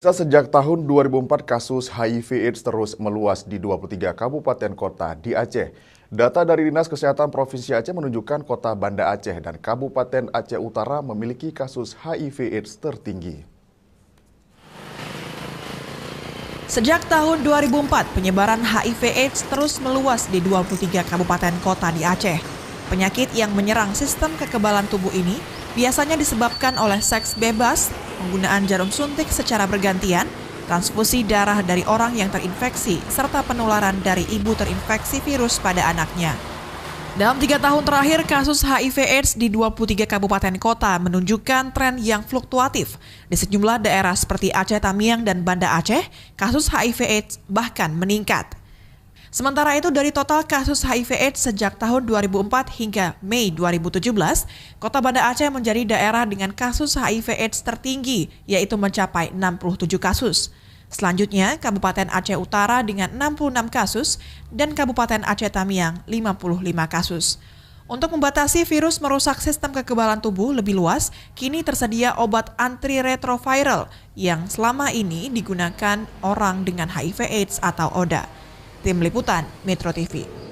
Sejak tahun 2004, kasus HIV/AIDS terus meluas di 23 kabupaten kota di Aceh. Data dari Dinas Kesehatan Provinsi Aceh menunjukkan kota Banda Aceh dan Kabupaten Aceh Utara memiliki kasus HIV/AIDS tertinggi. Sejak tahun 2004, penyebaran HIV/AIDS terus meluas di 23 kabupaten kota di Aceh. Penyakit yang menyerang sistem kekebalan tubuh ini biasanya disebabkan oleh seks bebas, penggunaan jarum suntik secara bergantian, transfusi darah dari orang yang terinfeksi, serta penularan dari ibu terinfeksi virus pada anaknya. Dalam 3 tahun terakhir, kasus HIV/AIDS di 23 kabupaten kota menunjukkan tren yang fluktuatif. Di sejumlah daerah seperti Aceh Tamiang dan Banda Aceh, kasus HIV/AIDS bahkan meningkat. Sementara itu, dari total kasus HIV/AIDS sejak tahun 2004 hingga Mei 2017, Kota Banda Aceh menjadi daerah dengan kasus HIV/AIDS tertinggi, yaitu mencapai 67 kasus. Selanjutnya, Kabupaten Aceh Utara dengan 66 kasus dan Kabupaten Aceh Tamiang 55 kasus. Untuk membatasi virus merusak sistem kekebalan tubuh lebih luas, kini tersedia obat antiretroviral yang selama ini digunakan orang dengan HIV/AIDS atau ODA. Tim Liputan Metro TV.